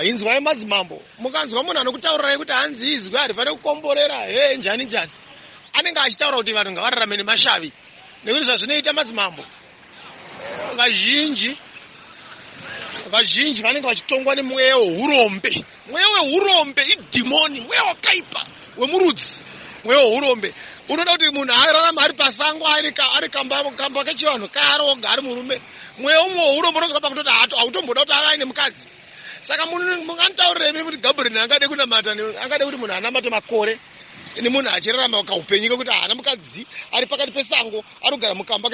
inzwai madzimambo mukanzwa munhu anokutaurirai kuti hanzi izwi harifane kukomborera njani anenge achitaura kuti vanhu ngavararame nemashavi nekuti zvazvinoita madzimambo vazhinji vanenge vachitongwa nemweya wehurombe. Mweya wehurombe idhimoni, mweya wakaipa wemurudzi, mweya wehurombe unoda kuti munhu ararama ari pasango ari kamba kechivanhu karoga ari murume. Mweya umwe wehurombe unozwa pakutoti hautomboda kuti ave aine mukadzi. Saka munganitaurirei kuti Gabriel angade kunamata, angade kuti munhu anamate makore nemunhu achirarama kaupenyu kekuti haana mukadzi ari pakati pesango ari kugara mukamba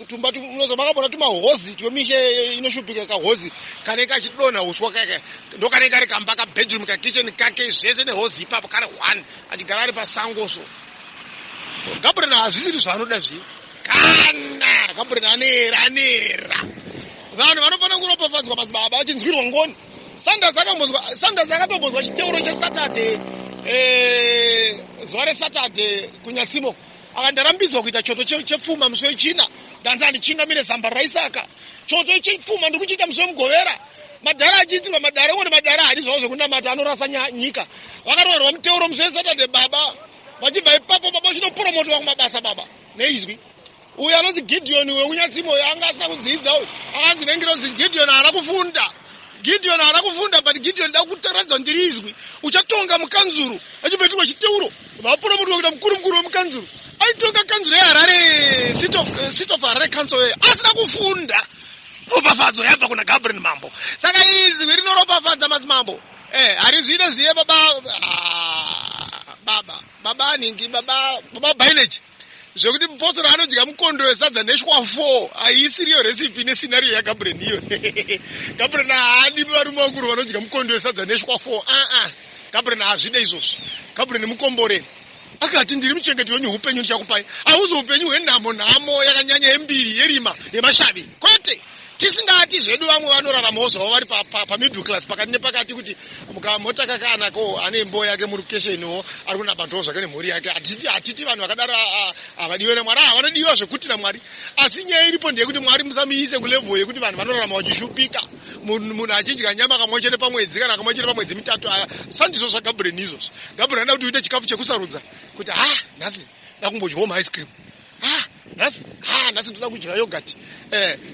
tumba unozwa makabona tumahozi twemishe inoshupika kahozi kanenge achidonha uswa kake ndokanenge ari kamba kabedroom kakitchen kake zvese nehozi ipapo kare 1 achigara ari pasangoso. Gabriel hazvisiri zvaanoda zviyo kana Gabriel anera vanhu vanofanira kuropafadzwa madzibaba achinzwirwa ngoni. Sanders akatombonzwa chiteuro cheSaturday zuva reSaturday kunyatsimo akandarambidzwa kuita choto chepfuma musi wechina danza ndichingamire zamba raisaka choto chepfuma ndikuchiita musi wemugovera madhara achiitirwa madhara one madhara hadi zvavo zvekunamata anorasa nyika vakaroverwa muteuro musi weSaturday baba vachibva ipapo baba uchinopromotwa kumabasa baba neizwi uyo anonzi Gideon wekunyatsimo anga asina kudzidza akanzi nengirozi Gideon haana kufunda but Gideon ndakutaradza ndiri izwi uchatonga mukanzuru achibvetirwa chiteuro vapromotwa kuita mukuru wemukanzuru aitonga kanzuro yeHarare seat of Harare council asina kufunda. Ropafadzo yabva kuna Gabriel Mambo. Saka izwi rinoropafadza madzimambo harizvine zviye baba aningi baba Bailage zvekuti mupostori anodya mukondo wesadza neshwa4 haisiriyo recipe nescenario yaGabriel iyo. Gabriel haadi varume vakuru vanodya mukondo wesadza neshwa4 Gabriel hazvide izvozvo. Gabriel mukomboreri akati ndiri muchengeti wenyu upenyu ndichakupai hauzi upenyu hwenhamo yakanyanya yembiri yerima yemashavi kwete. Tisingati zvedu vamwe vanoraramawo zvavo vari pamiddle class pakati nepakati kuti mota kakanako ane mbo yake murukesheniwo ari kunabatawo zvake nemhuri yake. Hatiti vanhu vakadaro havadiwe naMwari vanodiwa zvekuti naMwari asi nyaya iripo ndeyekuti Mwari musamuise kulevel yekuti vanhu vanorarama vachishupika munhu achidya nyama kamwe chete pamwedzi kana kamwe chete pamwedzi mitatu sandizvo zvaGabriel izvozvo. Gabriel anoda kuti uite chikafu chekusarudza kuti nhasi ndakumbodyawo ice cream nhasi ndoda kudya yogurt.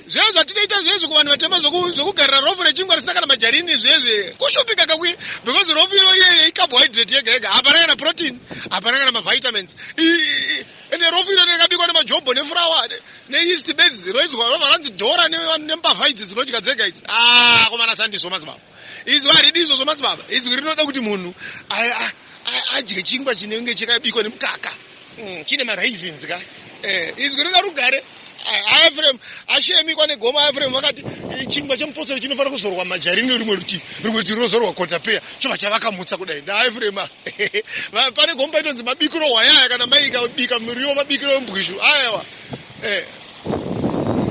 Zvezvo zvatinoita zvezvo kuvanhu vatema zvokugarira rofu rechingwa risina kana majarini zvezve kushupika kakwi because rofu iyoyo icarbohydrate yega hapana kana protein hapana kana mavitamins ende rofu iro rekabikwa nemajobho nefurawa neyeast beds roizwa rofa ranzi dhora nembavhaidzi dzinodya dzega idzi komana sandizvo madzibaba izvi haridi izvozvo madzibaba. Izvi rinoda kuti munhu adye chingwa chinenge chakabikwa nemukaka chine maraisins ka izwi rina rugare. Aefrem ashemikwa negoma aefrem vakati chingwa chemupostori chinofanira kuzorwa majarini rimwe rutivi rinozorwa kotapeya chobva chavakamutsa kudai ndaefrem pane gomba itonzi mabikiro hwayaya kana maikabika muriwo mabikiro embwishu aiwa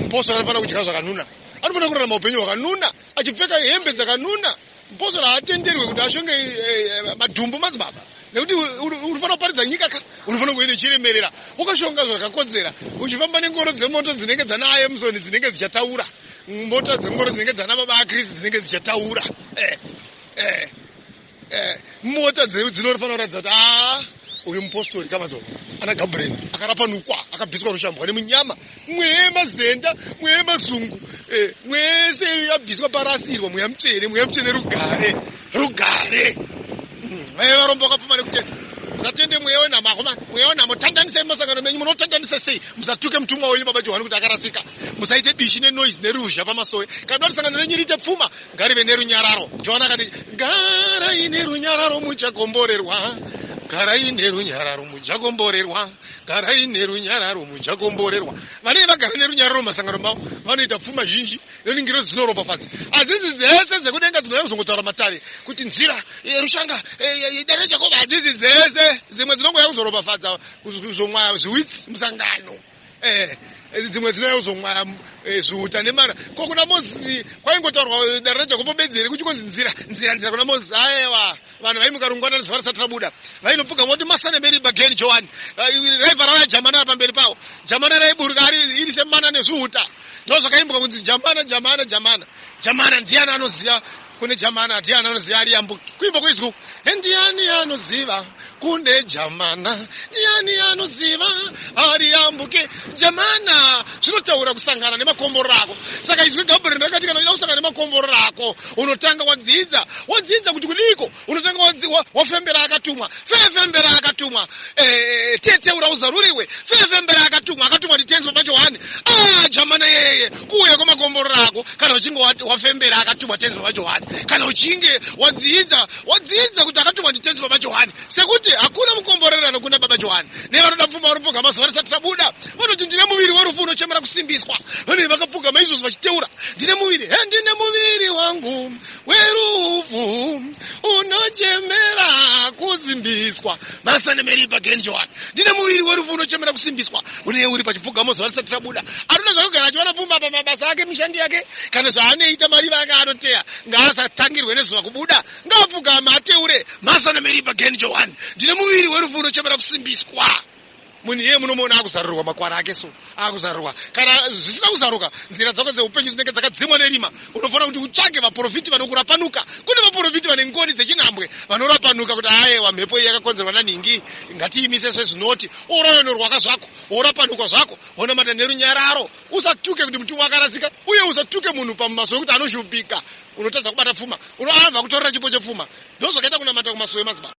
mupostori anofanira kudya zvakanuna anofanira kurarama upenyu hwakanuna achipfeka hembe dzakanuna. Mupostori haatenderwe kuti ashonge madhumbu madzibaba nekuti unofanira kuparidza nyika unofanira kuenda chiremerera ukashonga zvakakodzera uchifamba nengoro dzemoto dzinenge dzana Emson dzinenge dzichataura mota dzengoro dzinenge dzana baba aKristu dzinenge dzichataura mota dzinofanira kuratidza kuti uyu mupostori kamazo ana Gabriel akarapanukwa akabviswa rushambwa nemunyama mweya mazenda mweya mazungu mwese yabviswa parasirwa mweya mutsvene rugare varombo vakapfuma nekutenda musatende mweya wenhamo tandanisai masangano menyu munotandanisa sei musatuke mutumwa wenyu baba Johani kuti akarasika musaite bishi nenoise neruzha pamasowe kana kuti sangano renyu riite pfuma ngarive nerunyararo. Johani akati garai nerunyararo muchagomborerwa garai nerunyararo muchagomborerwa garai nerunyararo muchagomborerwa. Vanenge vagara nerunyararo mumasangano mavo vanoita pfuma zhinji neningiro dzinoropafadza. Hadzidzi dzese dzekudenga dzinouya kuzongotaura matare kuti nzira yerushanga idare Jakoba hadzidzi dzese dzimwe dzinongoya kuzoropafadza kuzomwa zviwitsi musangano dzimwe dzinouya kuzomwa zviuta nemana ko kuna Mozisi kwaingotaurwa dare raJakobo bedzi kuchikonzi nzira kuna Mozisi aiwa vanhu vaimuka rungwana zuva risati rabuda vainopuka moti masane Meriba again Johani raibva rauya Jamana pamberi pavo Jamana raiburuka iri semana nezviuta ndo zvakaimbuka kunzi Jamana ndiani anoziva kune jamana ndiani anoziva ariyambuke kuimba kweziko ndiani anoziva kune jamana ndiani anoziva ariyambuke jamana zvinotaura kusangana nemakomboro ako saka izwi Gabriel rakati kana uida kusangana nemakomboro ako unotanga wadzidza kuti kudiko unotanga wafembera akatumwa fefembera akatumwa teteura uzaruriwe fefembera akatumwa nditenzi baba Johani jamana yeye kuuya kwamakomboro ako kana uchinge wafembera akatumwa tenzi baba Johani kana uchinge wadzidza kuti akatumwa nditenzi baba Johani sekuti hakuna mukomborerano kuna baba Johani nevanoda pfuma varipfuga mazuva risati rabuda vanoti ndine muviri warufu unochemera kusimbiswa vane vakapfuga maizvozvo vachiteura ndine muviri wangu werufu unochemera kusimbiswa masane meripa Glen Johani ndine muviri werufu unochemera kusimbiswa une uri pachipfugamo zuva risati rabuda anoda zvakagara achiwana pfuma pamabasa ake mishandi yake kana zvaanoita mariva ake anoteya ngaasatangirwe nezuva kubuda ngaapfugama ateure masane meripa Glen Johani ndine muviri werufu unochemera kusimbiswa munhu iye munomuona akuzarurwa makwara ake so akuzarurwa kana zvisina kuzaruka nzira dzako dzeupenyu dzinenge dzakadzimwa nerima unofanira kuti utsvage vaprofiti vanokurapanuka kune vaprofiti vane ngoni dzechinhambwe vanorapanuka kuti ayewa mhepo iyi yakakonzerwa nanhingi ngatiimise sezvinoti oroyonorwaka zvako orapanuka zvako onamata nerunyararo usatuke kuti mutumwa akarasika uye usatuke munhu pamaso ekuti anoshupika unotadza kubata pfuma unoabva kutorera chipo chepfuma ndozvakaita kunamata kumasuwe mazibaba